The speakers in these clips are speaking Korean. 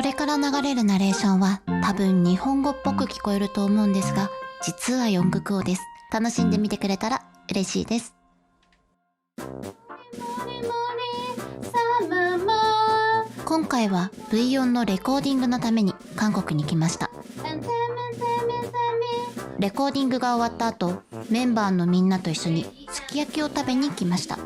これから流れるナレーションは多分日本語っぽく聞こえると思うんですが、実は四国語です。楽しんでみてくれたら嬉しいです。今回は V4 のレコーディングのために韓国に来ました。レコーディングが終わった後、メンバーのみんなと一緒にすき焼きを食べに来ました。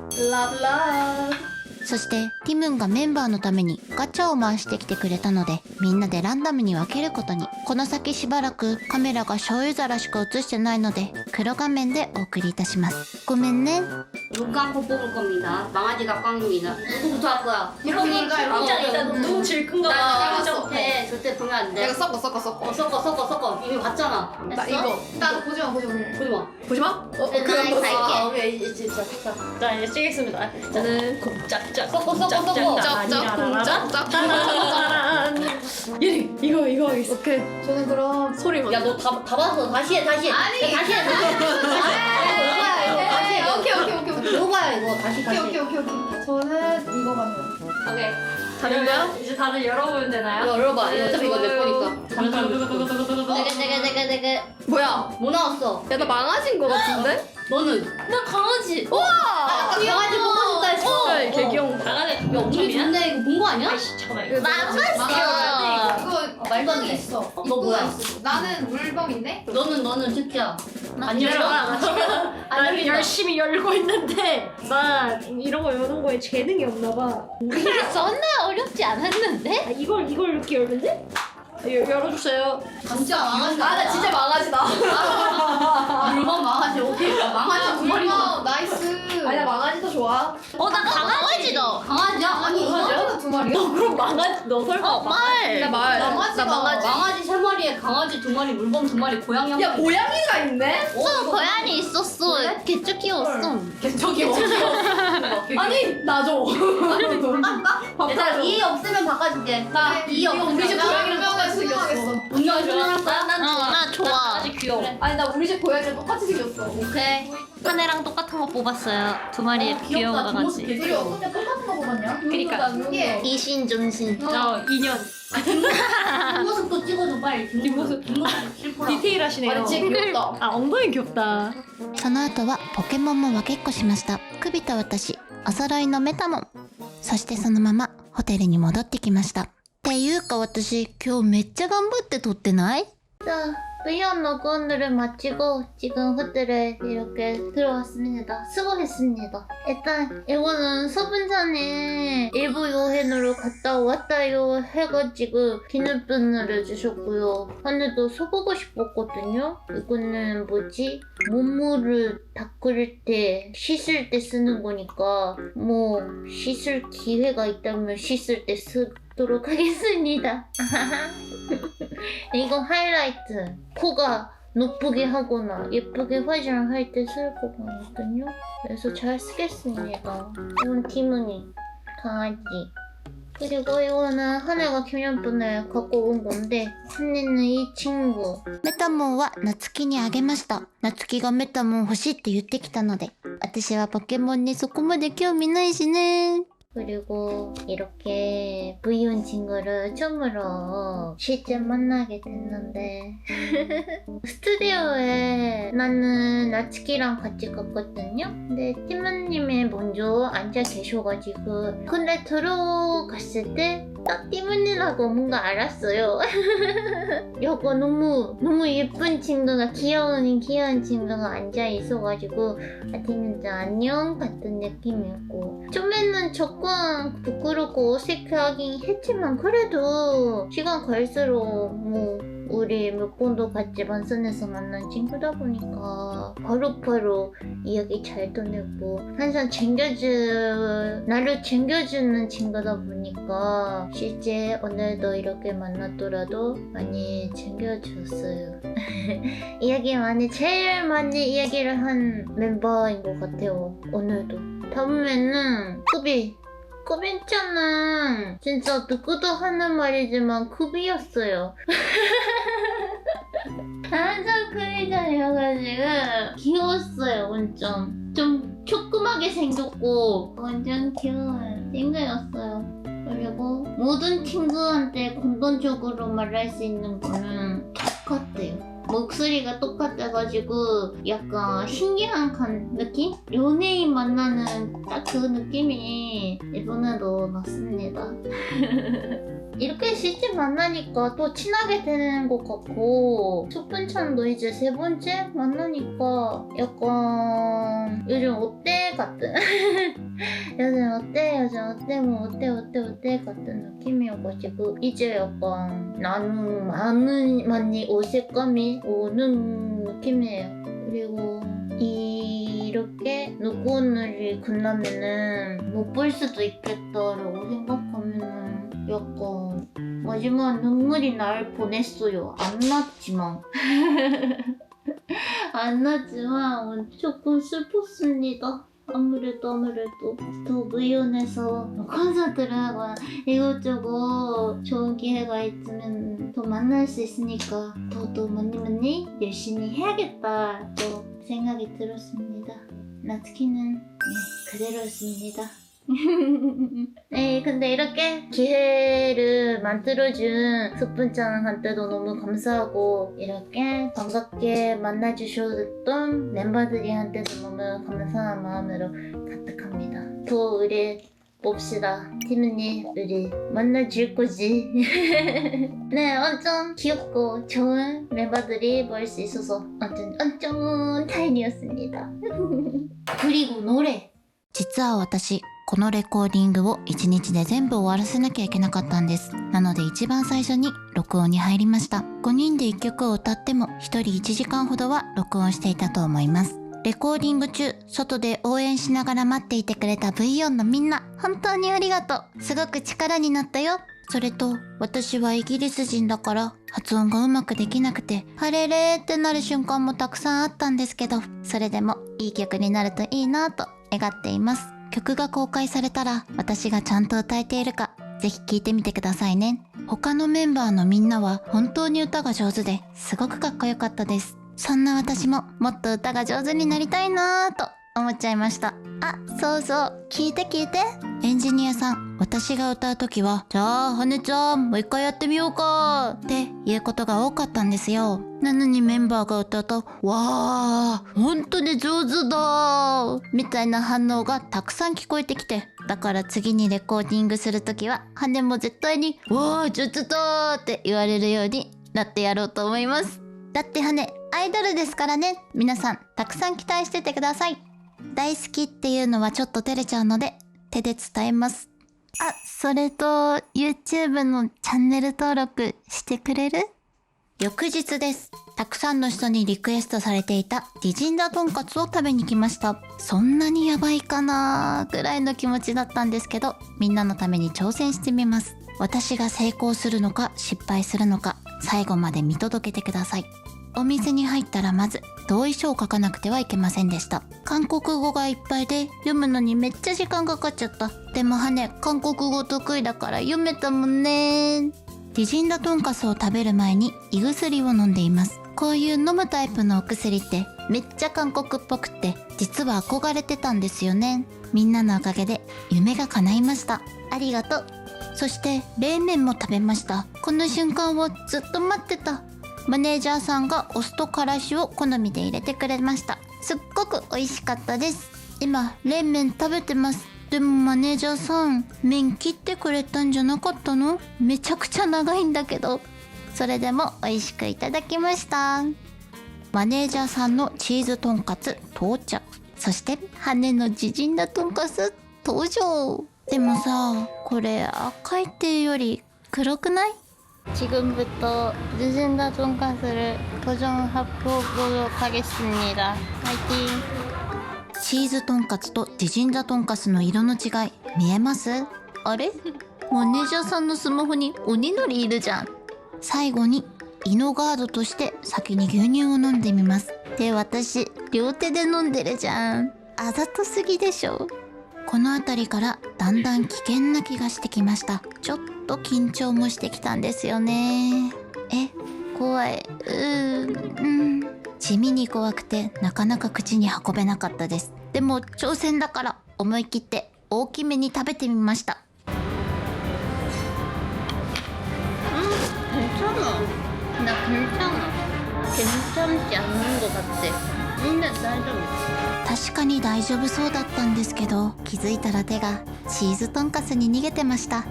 そしてティムンがメンバーのためにガチャを回してきてくれたので、みんなでランダムに分けることに。この先しばらくカメラが醤油皿しか映してないので黒画面でお送りいたします。ごめんね。눈감고 뽑을 겁니다. 망아지가 꽝입니다. 누구부터 할 거야? 형이가 일단 너무 질끈가 봐. 절대 보면 안 돼. 내가 섞어. 섞어. 이미 봤잖아. 나 이거. 나 보지 마. 보지 마. 그럼 나 갈게. 오케이 이제 진짜 자 이제 찍겠습니다. 저는 곱짝짝 섞어. 짝짝짝짝. 이거 하겠어. 오케이. 저는 그럼 소리만. 야, 너 다 봤어. 다시 해. 아니. 야, 다시 해. 오케이. 녹아야 이거. 다시. 오케이. 저는 이거 맞는. 오케이. 다른 거요? 이제 다들 열어보면 되나요? 열어봐. 어차피 이거 내 거니까. 내가. 뭐야? 뭐 나왔어? 야 나 망아진 거 같은데? 너는? 나 강아지. 우와. 아까 강아지 보고 싶다 했어. 개 귀여운. 강아지 야, 우리 좋네. 이거 본 거 아니야? 아이씨 잠깐만 이거 망했어. 그거 말도 안 돼. 있어. 너 뭐야? 나는 물범인데? 너는 새끼야. 안 열어. 나 열심히 열고 있는데 나 이런 거 여는 거에 재능이 없나 봐. 썬나 어렵지 않았는데? 아, 이걸 이렇게 열는데? 열어주세요. 진짜 망아지. 나 진짜 망아지다. 물건 망아지. 오케이. 망아지 두 마리. 나이스. 아니 나 망아지도 좋아. 나 강아지다. 강아지야? 아니 강아지가 두 마리야? 그럼 망아지 너 설마 말! 나 망아지가. 망아지 세 마리에 강아지 두 마리, 물범 두 마리, 고양이 한 야 마리. 고양이가 있네? 고양이 있었어. 개쪽 귀여웠어. 저기 아니 나줘. 일단 이 없으면 바꿔줄게. 나 이 없으면 우리 집 고양이랑 똑같이 생겼어. 운명을 조정할까? 나 좋아. 강아지 귀여워. 아니 나 우리 집 고양이랑 똑같이 생겼어. 오케이. 한 애랑 똑같은 거 뽑았어요. 두 마리의 귀여운 귀엽다. 강아지. 뒷모습 되게 우리 귀여워. 어떻게 똑같은 거 뽑았냐? 그러니까. 이게 이신존신. 2년. 뒷모습도 찍어줘 빨리. 뒷모습 실포라. 디테일하시네요. 아니 진짜 귀엽다. 아 엉덩이 귀엽다. その後はポケモンも分けっこしました。クビと私、お揃いのメタモン。そしてそのままホテルに戻ってきました。っていうか私、今日めっちゃ頑張って撮ってない？ V4 녹음을 마치고 지금 호텔에 이렇게 들어왔습니다. 수고했습니다. 일단 이거는 수분 전에 일부 여행으로 갔다 왔다요 해가지고 기념품을 주셨고요. 하늘도 써보고 싶었거든요. 이거는 뭐지? 몸물을 닦을 때 씻을 때 쓰는 거니까 뭐 씻을 기회가 있다면 씻을 때 쓰도록 하겠습니다. 이거 하이라이트. 코가 높게 하거나 예쁘게 화장을 할 때 쓸 거거든요. 그래서 잘 쓰겠습니다. 이건 티무니 강아지. 그리고 이거는 하늘가 기념품을 갖고 온 건데 하늘은 이 친구. 메타몬은 나츠키にあげました. 나츠키가 메타몬 欲しいって言ってきたので私はポケモンにそこまで興味ないしね. 그리고 이렇게 V1 친구를 처음으로 실제 만나게 됐는데 스튜디오에 나는 나츠키랑 같이 갔거든요. 근데 티모님이 먼저 앉아 계셔가지고 근데 들어갔을 때 딱 티모님이라고 뭔가 알았어요. 여거 너무 예쁜 친구가 귀여운 친구가 앉아 있어가지고 티모님 안녕 같은 느낌이었고 처음에는 조금 부끄럽고 어색하긴 했지만 그래도 시간 갈수록 뭐 우리 몇 번도 같이 반선에서 만난 친구다 보니까 바로바로 이야기 잘 꺼내고 항상 나를 챙겨주는 친구다 보니까 실제 오늘도 이렇게 만났더라도 많이 챙겨줬어요. 제일 많이 이야기를 한 멤버인 것 같아요. 오늘도. 다음에는 쿠비짱은 진짜 누구도 하는 말이지만 쿠비였어요. 항상 쿠비짱이어가지고 귀여웠어요. 완전 좀 조그맣게 생겼고 완전 귀여운 친구였어요. 그리고 모든 친구한테 근본적으로 말할 수 있는 거는 똑같대요. 목소리가 똑같아가지고 약간 신기한 느낌? 연예인 만나는 딱 그 느낌이 이번에도 났습니다. 이렇게 실제 만나니까 또 친하게 되는 것 같고 소분찬도 이제 3번째 만나니까 약간 요즘 어때 같은 요즘 어때 뭐 어때 같은 느낌이어가지고 이제 약간 나는 많이 어색감이 오는 느낌이에요. 그리고 이렇게 누구 오늘이 끝나면은 못 볼 수도 있겠다라고 생각하면은 약간 마지막 눈물이 날 뻔했어요. 안 났지만 안 났지만 조금 슬펐습니다. 아무래도 더 의원에서 콘서트를 하거나 이것저것 좋은 기회가 있으면 더 만날 수 있으니까 더 많이 열심히 해야겠다 또 생각이 들었습니다. 나츠키는 그대로였습니다. 네, 근데 이렇게 기회를 만들어준 숙분짱한테도 너무 감사하고 이렇게 반갑게 만나주셨던 멤버들한테도 너무 감사한 마음으로 가득합니다. 더 우리 봅시다. 티문이 우리 만나줄 거지. 네, 엄청 귀엽고 좋은 멤버들이 볼 수 있어서 엄청 다행이었습니다. 그리고 노래. 実は私このレコーディングを1日で全部終わらせなきゃいけなかったんです。なので一番最初に録音に入りました。5人で1曲を歌っても1人1時間ほどは録音していたと思います。レコーディング中、外で応援しながら待っていてくれた V4 のみんな、本当にありがとう。すごく力になったよ。それと、私はイギリス人だから発音がうまくできなくて、ハレレーってなる瞬間もたくさんあったんですけど、それでもいい曲になるといいなと願っています。曲が公開されたら私がちゃんと歌えているかぜひ聴いてみてくださいね。他のメンバーのみんなは本当に歌が上手ですごくかっこよかったです。そんな私ももっと歌が上手になりたいなぁと思っちゃいました。あ、そうそう、聞いて。エンジニアさん、私が歌うときは、じゃあ、はねちゃん、もう一回やってみようかっていうことが多かったんですよ。なのにメンバーが歌うと、わー、本当に上手だみたいな反応がたくさん聞こえてきて、だから次にレコーディングするときは、はねも絶対に、わー、上手だって言われるようになってやろうと思います。だってはね、アイドルですからね。皆さん、たくさん期待しててください。大好きっていうのはちょっと照れちゃうので、手で伝えます。あ、それと、YouTube のチャンネル登録してくれる？翌日です。たくさんの人にリクエストされていたディジンダトンカツを食べに来ました。そんなにやばいかなぐらいの気持ちだったんですけど、みんなのために挑戦してみます。私が成功するのか失敗するのか、最後まで見届けてください。お店に入ったらまず同意書を書かなくてはいけませんでした。韓国語がいっぱいで読むのにめっちゃ時間かかっちゃった。でもはね、韓国語得意だから読めたもんね。ディジンダトンカスを食べる前に胃薬を飲んでいます。こういう飲むタイプのお薬ってめっちゃ韓国っぽくって実は憧れてたんですよね。みんなのおかげで夢が叶いました。ありがとう。そして冷麺も食べました。この瞬間をずっと待ってた。マネージャーさんがお酢とからしを好みで入れてくれました。すっごく美味しかったです。今冷麺食べてます。でもマネージャーさん、麺切ってくれたんじゃなかったの？めちゃくちゃ長いんだけど。それでも美味しくいただきました。マネージャーさんのチーズとんかつ到着。そして羽のジジンダとんかつ登場。でもさ、これ赤いっていうより黒くない？ 지금부터 늦은다 돈가스를 도전해보도록 하겠습니다. 파이팅! チーズとんかつとジジンダとんかつの色の違い見えます？あれ？マネージャーさんのスマホに鬼のりいるじゃん。最後に胃のガードとして先に牛乳を飲んでみます。で、私両手で飲んでるじゃん。あざとすぎでしょ。この辺りからだんだん危険な気がしてきました。ちょっと緊張もしてきたんですよね。怖い。地味に怖くてなかなか口に運べなかったです。でも挑戦だから思い切って大きめに食べてみました。나 괜찮아. 괜찮지 않는 것 같아. 근데 다이丈夫.確かに大丈夫そうだったんですけど、気づいたら手がチーズとんかつに逃げてました。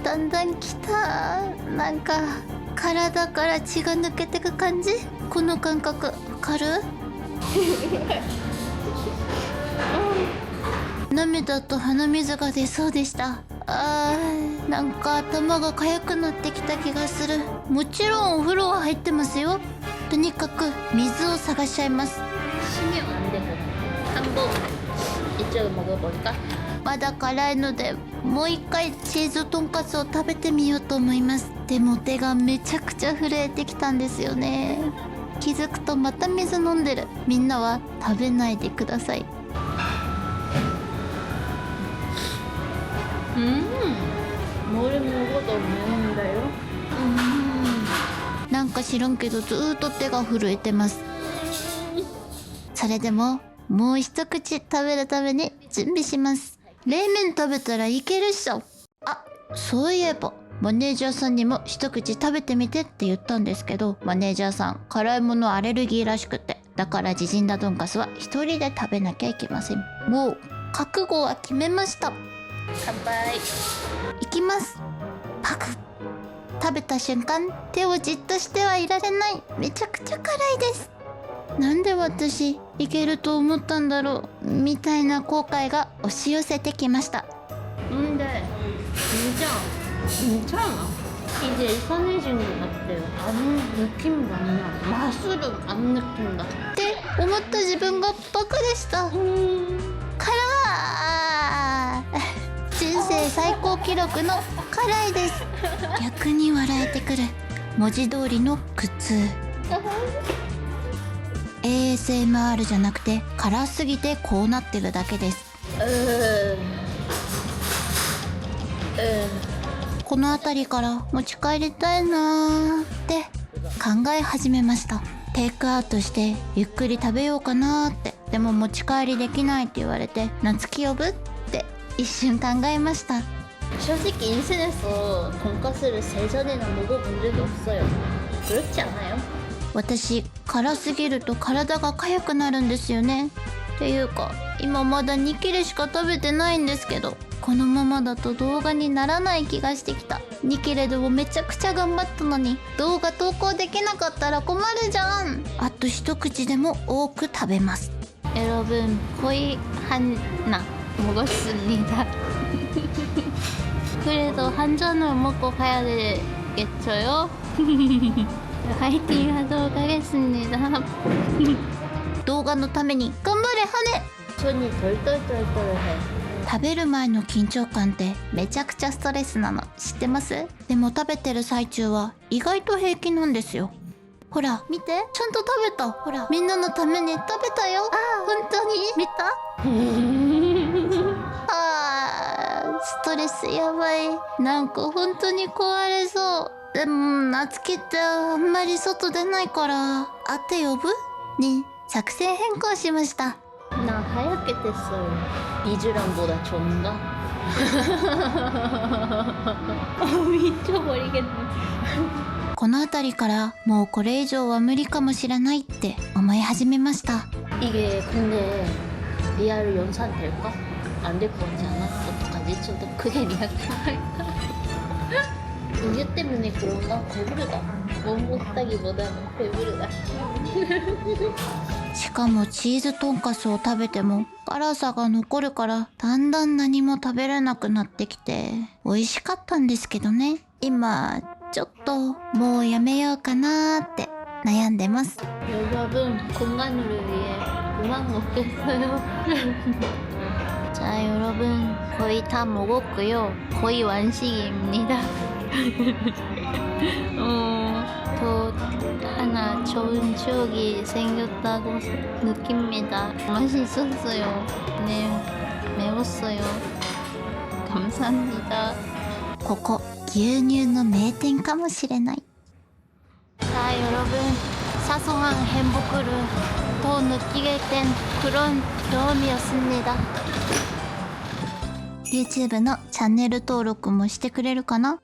だんだんきた。なんか体から血が抜けてく感じ。この感覚わかる？涙と鼻水が出そうでした。なんか頭が痒くなってきた気がする。もちろんお風呂は入ってますよ。とにかく水を探しちゃいます。 신경 안 되고. 한번 이쪽을 먹어볼까? まだ辛いのでもう一回チーズとんかつを食べてみようと思います。でも手がめちゃくちゃ震えてきたんですよね。気づくとまた水飲んでる。みんなは食べないでください。 뭘 먹어도 매운데요? なんか知らんけどずーっと手が震えてます。それでももう一口食べるために準備します。冷麺食べたらいけるっしょ。そういえばマネージャーさんにも一口食べてみてって言ったんですけど、マネージャーさん辛いものアレルギーらしくて、だから縮んだとんかつは一人で食べなきゃいけません。もう覚悟は決めました。 乾杯. いきます。パク。食べた瞬間手をじっとしてはいられない。めちゃくちゃ辛いです。なんで私いけると思ったんだろうみたいな後悔が押し寄せてきました。 근데 진짜 괜찮아. 이제 이상해진 것 같아요. 아무 느낌도 안 나. 맛으로 안 느낀다. って思った自分がバカでした。辛い。人生最高記録の辛いです。逆に笑えてくる文字通りの苦痛。 ASMR じゃなくて辛すぎてこうなってるだけです。この辺りから持ち帰りたいなーって考え始めました。テイクアウトしてゆっくり食べようかなーって。でも持ち帰りできないって言われて夏希呼ぶって一瞬考えました。 솔직히 인생에서 돈가스를 3잔이나 먹어본 적이 없어요. 그렇지 않아요? 私辛すぎると体が痒くなるんですよね。っていうか今まだ2切れしか食べてないんですけど、このままだと動画にならない気がしてきた。2切れでもめちゃくちゃ頑張ったのに動画投稿できなかったら困るじゃん。あと一口でも多く食べます。 여러분 거의 하나 먹었습니다. 그래도 한 잔을 먹고 가야 되겠죠요? 파이팅 하도록 하겠습니다. 動画のために頑張れ羽。 손이 덜덜덜덜해. 食べる前の緊張感ってめちゃくちゃストレスなの知ってます？でも食べてる最中は意外と平気なんですよ。ほら見て、ちゃんと食べた。ほらみんなのために食べたよ。本当に見た？ストレスやばい。なんか本当に壊れそう。でも夏希ってあんまり外出ないからあて呼ぶに作戦変更しました。 나 하얗게 됐어요. 이주랑보다 좋은가? 미쳐버리겠네. この辺りからもうこれ以上は無理かもしれないって思い始めました。 이게 근데 리얼 연산 될까? 안 될 것 같지 않아? 어떡하지? 좀 더 크게 리얼 할까? 우유 때문에 그런가? 배부르다. 못 먹다기보다는 배부르다. しかもチーズとんかつを食べても辛さが残るからだんだん何も食べれなくなってきて美味しかったんですけどね。今ちょっともうやめようかなーって悩んでます。 여러분 건강을 위해 그만 먹겠어요. 자 여러분 거의 다 먹었고요. 거의 완식입니다. 더 하나 좋은 추억이 생겼다고 느낍니다. 맛있었어요. 네, 매웠어요. 감사합니다. ここ牛乳の名店かもしれない。 자 여러분 사소한 행복을 더 느끼게 된 그런 경험이었습니다. YouTube のチャンネル登録もしてくれるかな？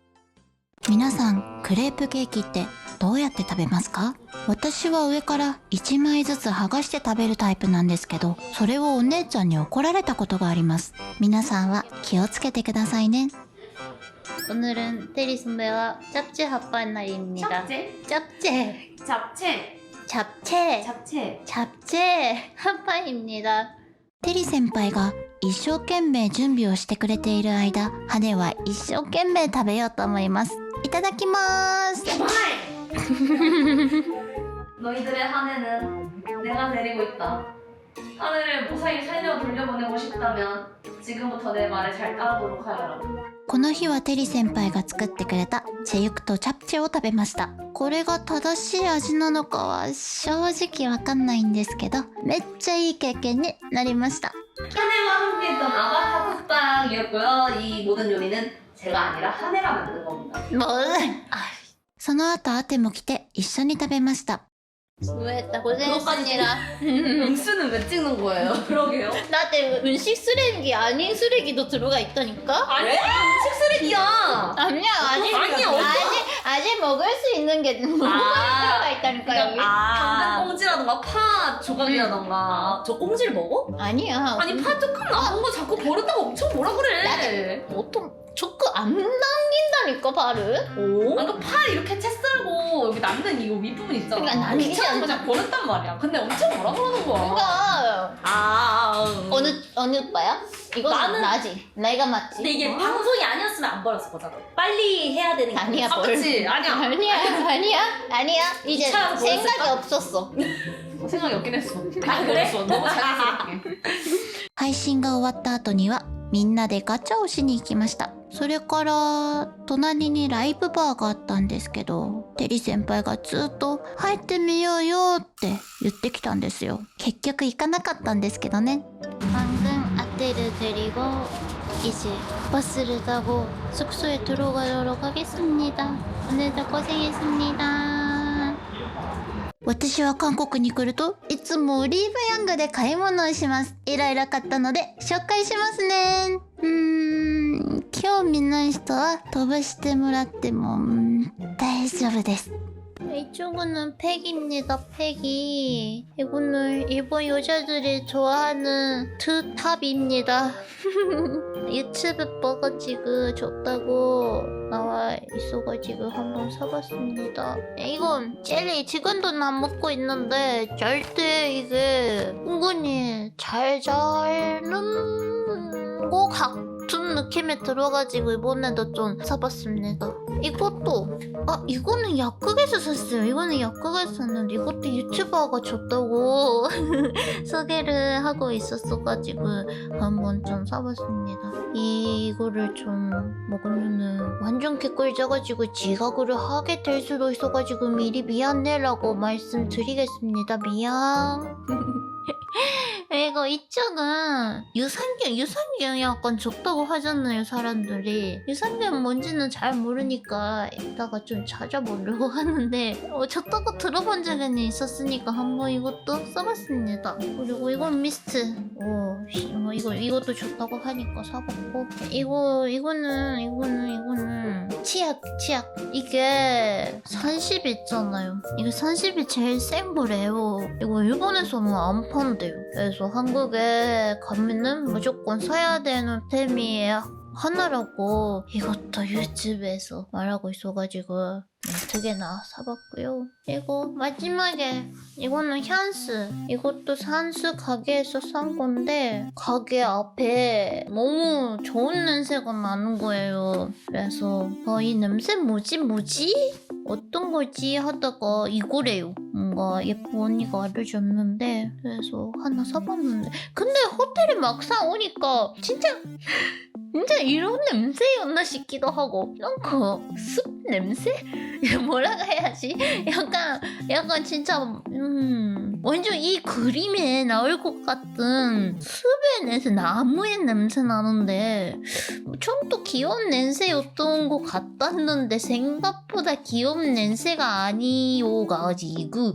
皆さんクレープケーキってどうやって食べますか？私は上から1枚ずつ剥がして食べるタイプなんですけど、それをお姉ちゃんに怒られたことがあります。皆さんは気をつけてくださいね。 오늘은 테리 선배와 짭제 합반 날입니다. 짭제. 잡채. 잡채. 잡채. 잡채 합반입니다. テリ先輩が一生懸命準備をしてくれている間、ハネは一生懸命食べようと思います。いただきます。 너희들의 한 해는 내가 데리고 있다. 한 해를 무사히 살려 돌려보내고 싶다면 지금부터 내 말에 잘 따르도록 하여라. この日はテリ先輩が作ってくれたチェユクとチャプチェを食べました。これが正しい味なのかは正直わかんないんですけど、めっちゃいい経験になりました。 한 해와 함께했던 아바타 쿡방이었고요. 이 모든 요리는 제가 아니라 한 해가 만든 겁니다. もうその後アテも来て一緒に食べました。 수고했다 고생했습니다. 음수는 왜 찍는 거예요? 그러게요. 나한테 음식 쓰레기 아닌 쓰레기도 들어가 있다니까? 아니, 음식 쓰레기야. 아니야 아직 아니, 아직 먹을 수 있는 게 너무 많이 들어가 있다니까 여기. 당근 꽁지라던가 파 조각이라던가. 저 꽁지를 먹어? 아니야. 아니 파 조금 남은 거 자꾸 버린다고 엄청 뭐라 그래. 보통 초코 안 남긴다니까 발을. 오? 아까 파 이렇게 채 썰고 여기 남는 이거 윗부분 있잖아. 그러니까 남기지 귀찮아서 그냥 버렸단 말이야. 근데 엄청 뭐라 그러는 거야. 그러니까 어느 오빠야? 이거 나는- 나지. 내가 맞지. 근데 이게 방송이 아니었으면 안 버렸을 거잖아. 빨리 해야 되는 게 아니야, 아, 그치? 아니야. 아니야. 이제 귀찮아서 생각이 버렸을까? 없었어. 생각이 없긴 했어. 아 그래? 너무 자연스럽게. 配信が終わった後にはみんなでガチャをしに行きました。それから隣にライブバーがあったんですけど、テリ先輩がずっと入ってみようよって言ってきたんですよ。結局行かなかったんですけどね。 방금 아떼를 데리고 이제 버스를 타고 숙소에 들어가도록 하겠습니다. 오늘도 고생했습니다. 私は韓国に来るといつもオリーブヤングで買い物をします。いろいろ買ったので紹介しますね。興味ない人は飛ばしてもらっても大丈夫です。 이쪽은 팩입니다. 팩이 이거는 일본 여자들이 좋아하는 트탑입니다. 유튜브 봐가지고 좋다고 나와 있어가지고 한번 사봤습니다. 이건 젤리 지금도 안 먹고 있는데 절대 이게 은근히 잘 자르는 거 같은 느낌이 들어가지고 이번에도 좀 사봤습니다. 이것도 이거는 약국에서 샀어요. 이거는 약국에서 샀는데 이것도 유튜버가 줬다고 소개를 하고 있었어가지고 한번 좀 사봤습니다. 이거를 좀 먹으면은 완전 개꿀져가지고 지각을 하게 될 수도 있어가지고 미리 미안해라고 말씀드리겠습니다. 미안. 그리고 이쪽은 유산균 약간 좋다고 하잖아요, 사람들이. 유산균 뭔지는 잘 모르니까 이따가 좀 찾아보려고 하는데 좋다고 들어본 적은 있었으니까 한번 이것도 써봤습니다. 그리고 이건 미스트. 이것도 좋다고 하니까 사봤고, 이거는 치약. 이게 30 있잖아요. 이게 30이 제일 센 거래요. 이거 일본에서는 안 판대요. 그래서 한국에 가면은 무조건 사야 되는 템이 하나라고 이것도 유튜브에서 말하고 있어가지고 2개나 사봤고요. 그리고 마지막에 이거는 향수. 이것도 향수 가게에서 산 건데 가게 앞에 너무 좋은 냄새가 나는 거예요. 그래서 이 냄새 뭐지? 어떤 거지 하다가 이거래요. 뭔가 예쁜 언니가 알려줬는데 그래서 하나 사봤는데, 근데 호텔에 막상 오니까 진짜 이런 냄새였나 싶기도 하고, 그 습 냄새? 뭐라고 해야지? 약간 진짜 완전 이 그림에 나올 것 같은 숲의 냄새, 나무의 냄새 나는데 좀 더 귀여운 냄새였던 것 같았는데 생각보다 귀여운 냄새가 아니어가지고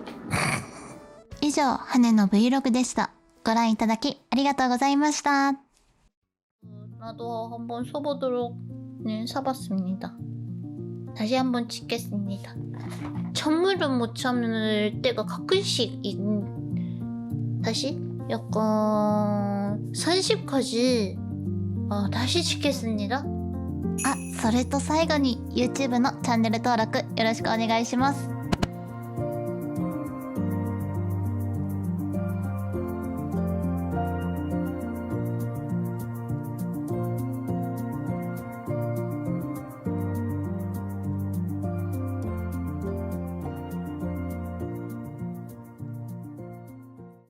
以上、羽の Vlog でした。ご覧いただきありがとうございました. 나도 한번 써보도록 사봤습니다. 다시 한번 찍겠습니다. 찬물은 못 참을 때가 가끔씩 다시 약간 30까지 다시 찍겠습니다. あ、それと最後に YouTube のチャンネル登録よろしくお願いします。